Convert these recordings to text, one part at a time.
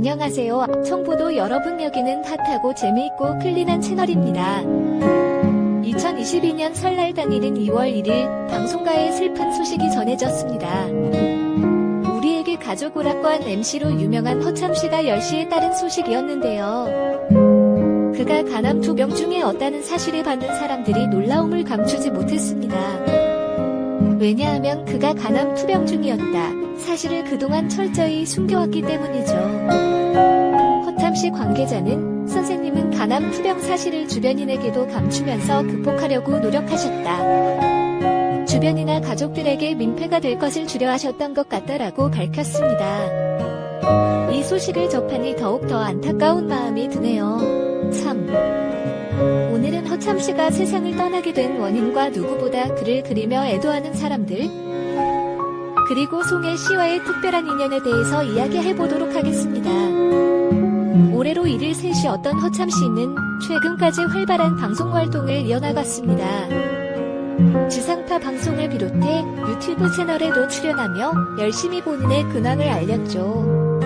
안녕하세요. 청보도 여러분, 여기는 핫하고 재미있고 클린한 채널입니다. 2022년 설날 당일인 2월 1일 방송가에 슬픈 소식이 전해졌습니다. 우리에게 가족 오락관 MC로 유명한 허참씨가 10시에 따른 소식이었는데요. 그가 간암 2병 중에 없다는 사실에 받는 사람들이 놀라움을 감추지 못했습니다. 왜냐하면 그가 간암 2병 중이었다 사실을 그동안 철저히 숨겨왔기 때문이죠. 허참씨 관계자는 선생님은 간암 2병 사실을 주변인에게도 감추면서 극복하려고 노력하셨다. 주변이나 가족들에게 민폐가 될 것을 두려워하셨던 것 같다라고 밝혔습니다. 이 소식을 접하니 더욱더 안타까운 마음이 드네요. 참. 오늘은 허참씨가 세상을 떠나게 된 원인과 누구보다 그를 그리며 애도하는 사람들, 그리고 송혜씨와의 특별한 인연에 대해서 이야기해보도록 하겠습니다. 올해로 1일 셋이 어떤 허참씨는 최근까지 활발한 방송활동을 이어나갔습니다. 지상파 방송을 비롯해 유튜브 채널에도 출연하며 열심히 본인의 근황을 알렸죠.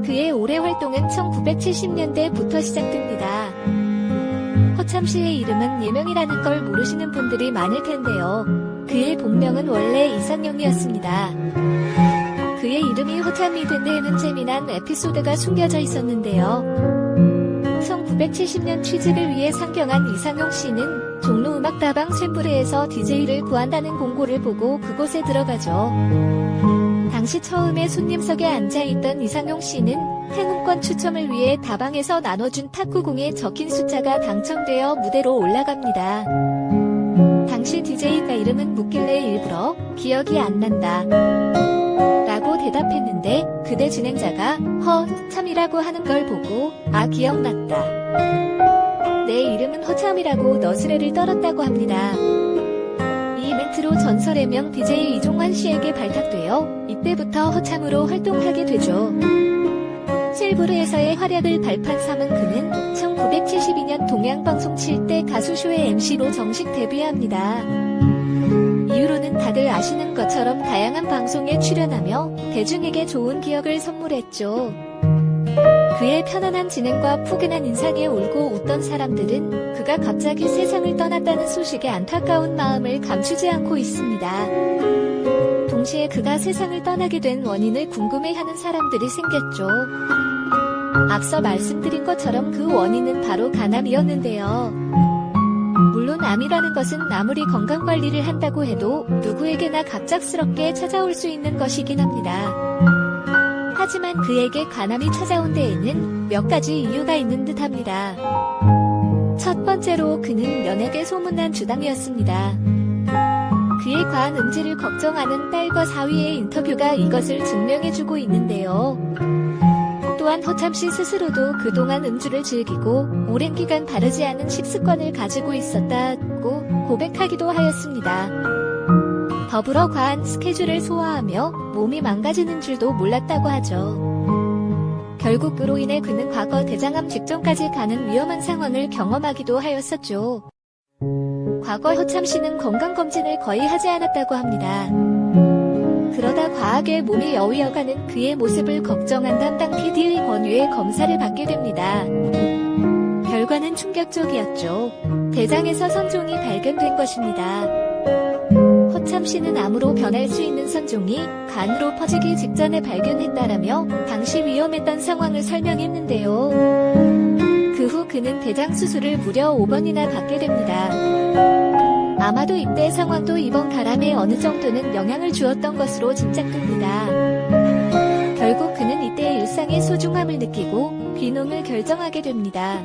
그의 올해 활동은 1970년대부터 시작됩니다. 허참씨의 이름은 예명이라는 걸 모르시는 분들이 많을 텐데요. 그의 본명은 원래 이상영이었습니다. 그의 이름이 허참이 된 데에는 재미난 에피소드가 숨겨져 있었는데요. 1970년 취직을 위해 상경한 이상용 씨는 종로음악다방 샘브레에서 DJ를 구한다는 공고를 보고 그곳에 들어가죠. 당시 처음에 손님석에 앉아있던 이상용 씨는 행운권 추첨을 위해 다방에서 나눠준 탁구공에 적힌 숫자가 당첨되어 무대로 올라갑니다. 당시 DJ가 이름은 묻길래 일부러 기억이 안 난다 라고 대답했는데 그대 진행자가 허참이라고 하는 걸 보고 아 기억났다. 내 이름은 허참이라고 너스레를 떨었다고 합니다. 이 멘트로 전설의 명 DJ 이종환 씨에게 발탁되어 이때부터 허참으로 활동하게 되죠. 실브르에서의 활약을 발판삼은 그는 1972년 동양방송 7대 가수쇼의 MC로 정식 데뷔합니다. 이후로는 다들 아시는 것처럼 다양한 방송에 출연하며 대중에게 좋은 기억을 선물했죠. 그의 편안한 진행과 푸근한 인상에 울고 웃던 사람들은 그가 갑자기 세상을 떠났다는 소식에 안타까운 마음을 감추지 않고 있습니다. 동시에 그가 세상을 떠나게 된 원인을 궁금해하는 사람들이 생겼죠. 앞서 말씀드린 것처럼 그 원인은 바로 간암이었는데요. 물론 암이라는 것은 아무리 건강관리를 한다고 해도 누구에게나 갑작스럽게 찾아올 수 있는 것이긴 합니다. 하지만 그에게 간암이 찾아온 데에는 몇 가지 이유가 있는 듯합니다. 첫 번째로 그는 연예계 소문난 주당이었습니다. 그의 과한 음질을 걱정하는 딸과 사위의 인터뷰가 이것을 증명해주고 있는데요. 또한 허참씨 스스로도 그동안 음주를 즐기고 오랜 기간 바르지 않은 식습관을 가지고 있었다고 고백하기도 하였습니다. 더불어 과한 스케줄을 소화하며 몸이 망가지는 줄도 몰랐다고 하죠. 결국 그로 인해 그는 과거 대장암 직전까지 가는 위험한 상황을 경험하기도 하였었죠. 과거 허참씨는 건강검진을 거의 하지 않았다고 합니다. 그러다 과하게 몸이 여위어가는 그의 모습을 걱정한 담당 PD의 권유에 검사를 받게 됩니다. 결과는 충격적이었죠. 대장에서 선종이 발견된 것입니다. 허참씨는 암으로 변할 수 있는 선종이 간으로 퍼지기 직전에 발견했다라며 당시 위험했던 상황을 설명했는데요. 그 후 그는 대장 수술을 무려 5번이나 받게 됩니다. 아마도 이때 상황도 이번 간암에 어느 정도는 영향을 주었던 것으로 짐작됩니다. 결국 그는 이때 일상의 소중함을 느끼고 귀농을 결정하게 됩니다.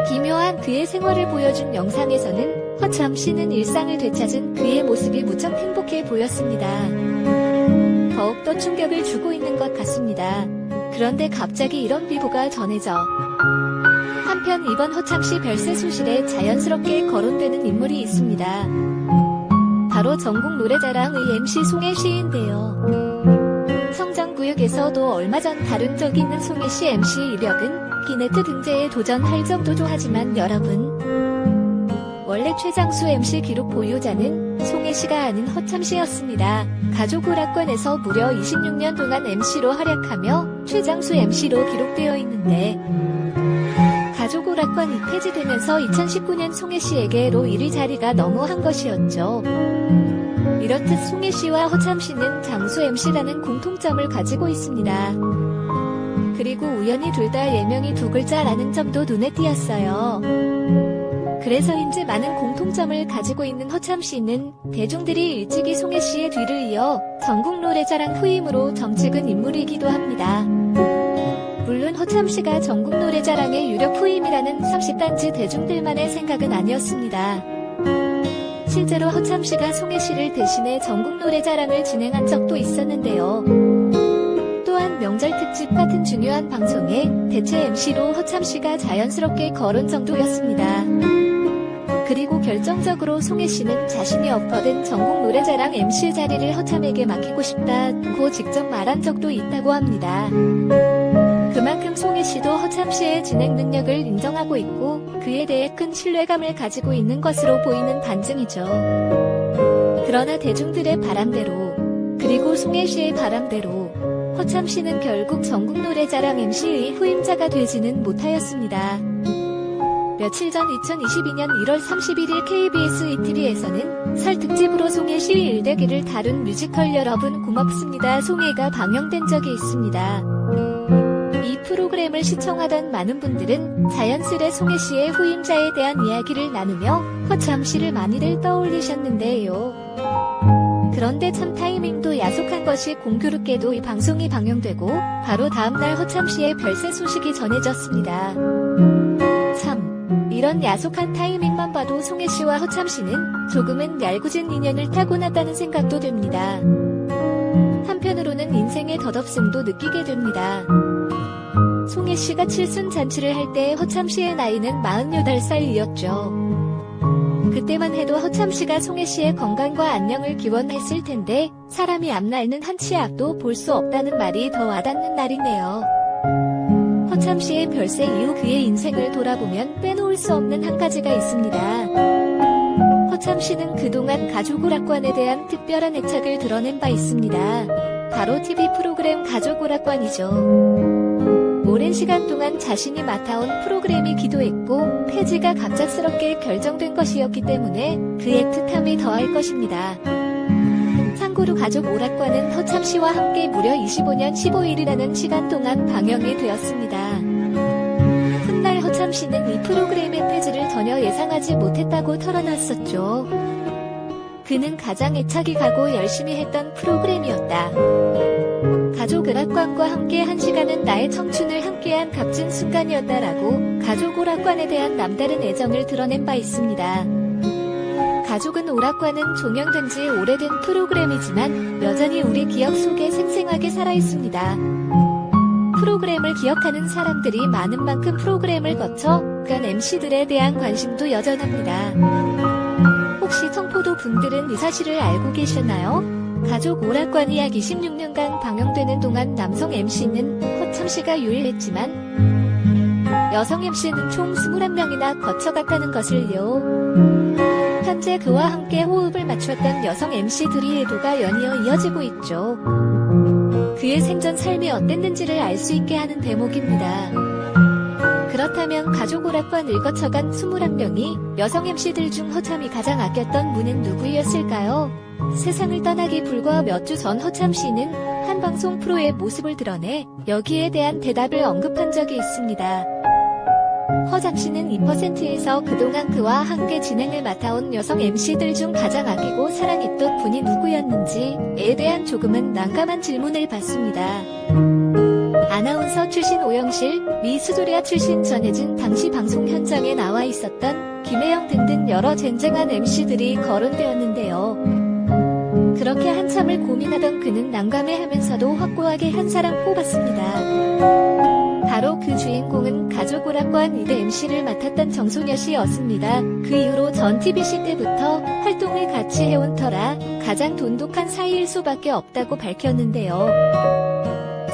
기묘한 그의 생활을 보여준 영상에서는 허참씨는 일상을 되찾은 그의 모습이 무척 행복해 보였습니다. 더욱더 충격을 주고 있는 것 같습니다. 그런데 갑자기 이런 비보가 전해져 한편 이번 허참씨 별세 소식에 자연스럽게 거론되는 인물이 있습니다. 바로 전국 노래자랑의 MC 송혜씨인데요. 성장구역에서도 얼마 전 다룬 적이 있는 송혜씨 MC 이력은 기네트 등재에 도전할 정도죠. 하지만 여러분, 원래 최장수 MC 기록 보유자는 송혜 씨가 아닌 허참 씨였습니다. 가족 오락관에서 무려 26년 동안 MC로 활약하며 최장수 MC로 기록되어 있는데 가족 오락관이 폐지되면서 2019년 송혜 씨에게로 1위 자리가 너무한 것이었죠. 이렇듯 송혜 씨와 허참 씨는 장수 MC라는 공통점을 가지고 있습니다. 그리고 우연히 둘 다 예명이 두 글자라는 점도 눈에 띄었어요. 그래서인지 많은 공통점을 가지고 있는 허참 씨는 대중들이 일찍이 송혜 씨의 뒤를 이어 전국 노래자랑 후임으로 점찍은 인물이기도 합니다. 물론 허참 씨가 전국 노래자랑의 유력 후임이라는 30단지 대중들만의 생각은 아니었습니다. 실제로 허참 씨가 송혜 씨를 대신해 전국 노래자랑을 진행한 적도 있었는데요. 또한 명절 특집 같은 중요한 방송에 대체 MC로 허참 씨가 자연스럽게 거론 정도였습니다. 그리고 결정적으로 송혜 씨는 자신이 엎어든 전국 노래자랑 MC 자리를 허참에게 맡기고 싶다고 직접 말한 적도 있다고 합니다. 그만큼 송혜 씨도 허참 씨의 진행 능력을 인정하고 있고 그에 대해 큰 신뢰감을 가지고 있는 것으로 보이는 반증이죠. 그러나 대중들의 바람대로 그리고 송혜 씨의 바람대로 허참 씨는 결국 전국 노래자랑 MC의 후임자가 되지는 못하였습니다. 며칠 전 2022년 1월 31일 KBS ETV에서는 설 특집으로 송혜 씨 일대기를 다룬 뮤지컬 여러분 고맙습니다 송혜가 방영된 적이 있습니다. 이 프로그램을 시청하던 많은 분들은 자연스레 송혜 씨의 후임자에 대한 이야기를 나누며 허참 씨를 많이들 떠올리셨는데요. 그런데 참 타이밍도 야속한 것이 공교롭게도 이 방송이 방영되고 바로 다음날 허참 씨의 별세 소식이 전해졌습니다. 참, 이런 야속한 타이밍만 봐도 송혜 씨와 허참 씨는 조금은 얄궂은 인연을 타고났다는 생각도 듭니다. 한편으로는 인생의 덧없음도 느끼게 됩니다. 송혜 씨가 칠순 잔치를 할 때 허참 씨의 나이는 48살이었죠. 그때만 해도 허참 씨가 송혜 씨의 건강과 안녕을 기원했을 텐데 사람이 앞날는 한 치 앞도 볼 수 없다는 말이 더 와닿는 날이네요. 허참 씨의 별세 이후 그의 인생을 돌아보면 빼놓을 수 없는 한 가지가 있습니다. 허참 씨는 그동안 가족 오락관에 대한 특별한 애착을 드러낸 바 있습니다. 바로 TV 프로그램 가족 오락관이죠. 오랜 시간 동안 자신이 맡아온 프로그램이기도 했고 폐지가 갑작스럽게 결정된 것이었기 때문에 그 애틋함이 더할 것입니다. 참고로 가족 오락관은 허참 씨와 함께 무려 25년 15일이라는 시간 동안 방영이 되었습니다. 훗날 허참 씨는 이 프로그램의 폐지를 전혀 예상하지 못했다고 털어놨었죠. 그는 가장 애착이 가고 열심히 했던 프로그램이었다. 가족 오락관과 함께 한 시간은 나의 청춘을 함께한 값진 순간이었다라고 가족 오락관에 대한 남다른 애정을 드러낸 바 있습니다. 가족은 오락관은 종영된 지 오래된 프로그램이지만 여전히 우리 기억 속에 생생하게 살아있습니다. 프로그램을 기억하는 사람들이 많은 만큼 프로그램을 거쳐 간 MC들에 대한 관심도 여전합니다. 혹시 청포도 분들은 이 사실을 알고 계셨나요? 가족 오락관이 약 26년간 방영되는 동안 남성 MC는 허참 씨가 유일했지만 여성 MC는 총 21명이나 거쳐갔다는 것을요. 현재 그와 함께 호흡을 맞췄던 여성 MC들의 애도가 연이어 이어지고 있죠. 그의 생전 삶이 어땠는지를 알 수 있게 하는 대목입니다. 그렇다면 가족 오락관을 거쳐간 21명이 여성 MC들 중 허참이 가장 아꼈던 분은 누구였을까요? 세상을 떠나기 불과 몇 주 전 허참 씨는 한 방송 프로의 모습을 드러내 여기에 대한 대답을 언급한 적이 있습니다. 허참 씨는 2%에서 그동안 그와 함께 진행을 맡아온 여성 MC들 중 가장 아끼고 사랑했던 분이 누구였는지에 대한 조금은 난감한 질문을 받습니다. 아나운서 출신 오영실, 미스조리아 출신 전혜진 당시 방송 현장에 나와 있었던 김혜영 등등 여러 쟁쟁한 MC들이 거론되었는데요. 그렇게 한참을 고민하던 그는 난감해하면서도 확고하게 한 사람 뽑았습니다. 바로 그 주인공은 가족 오락관 2대 MC를 맡았던 정소녀 씨였습니다. 그 이후로 전 TBC 때부터 활동을 같이 해온 터라 가장 돈독한 사이일 수밖에 없다고 밝혔는데요.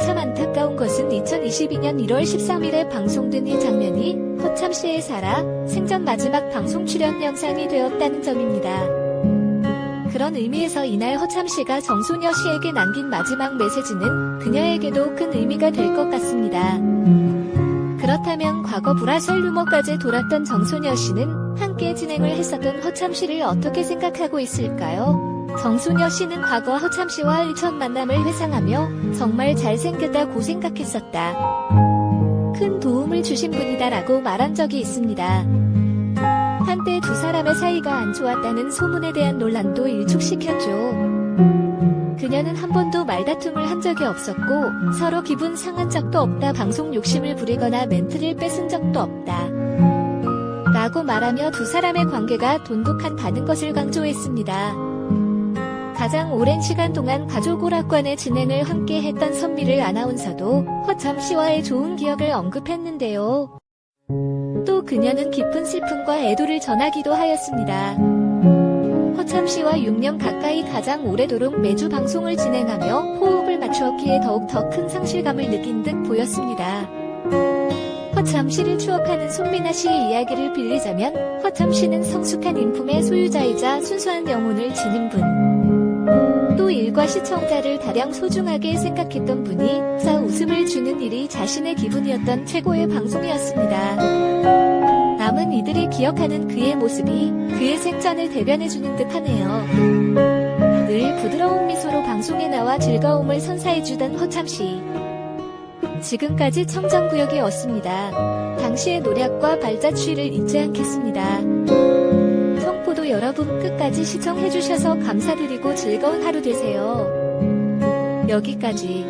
참 안타까운 것은 2022년 1월 13일에 방송된 이 장면이 허참씨의 살아 생전 마지막 방송 출연 영상이 되었다는 점입니다. 그런 의미에서 이날 허참씨가 정소녀 씨에게 남긴 마지막 메시지는 그녀에게도 큰 의미가 될 것 같습니다. 그렇다면 과거 불화설 루머까지 돌았던 정소녀 씨는 함께 진행을 했었던 허참씨를 어떻게 생각하고 있을까요? 정소녀 씨는 과거 허참씨와의 첫 만남을 회상하며 정말 잘생겼다고 생각했었다. 큰 도움을 주신 분이다 라고 말한 적이 있습니다. 한때 두 사람의 사이가 안 좋았다는 소문에 대한 논란도 일축시켰죠. 그녀는 한 번도 말다툼을 한 적이 없었고 서로 기분 상한 적도 없다. 방송 욕심을 부리거나 멘트를 뺏은 적도 없다. 라고 말하며 두 사람의 관계가 돈독하다는 것을 강조했습니다. 가장 오랜 시간 동안 가족 오락관의 진행을 함께 했던 선미를 아나운서도 허참씨와의 좋은 기억을 언급했는데요. 또 그녀는 깊은 슬픔과 애도를 전하기도 하였습니다. 허참씨와 6년 가까이 가장 오래도록 매주 방송을 진행하며 호흡을 맞추었기에 더욱 더 큰 상실감을 느낀 듯 보였습니다. 허참씨를 추억하는 손미나 씨의 이야기를 빌리자면 허참씨는 성숙한 인품의 소유자이자 순수한 영혼을 지닌 분. 또 일과 시청자를 가장 소중하게 생각했던 분이 사 웃음을 주는 일이 자신의 기분이었던 최고의 방송이었습니다. 남은 이들이 기억하는 그의 모습이 그의 생전을 대변해주는 듯하네요. 늘 부드러운 미소로 방송에 나와 즐거움을 선사해주던 허참씨. 지금까지 청정구역이었습니다. 당시의 노력과 발자취를 잊지 않겠습니다. 성포도 여러분 끝까지 시청해주셔서 감사드리고 즐거운 하루 되세요. 여기까지.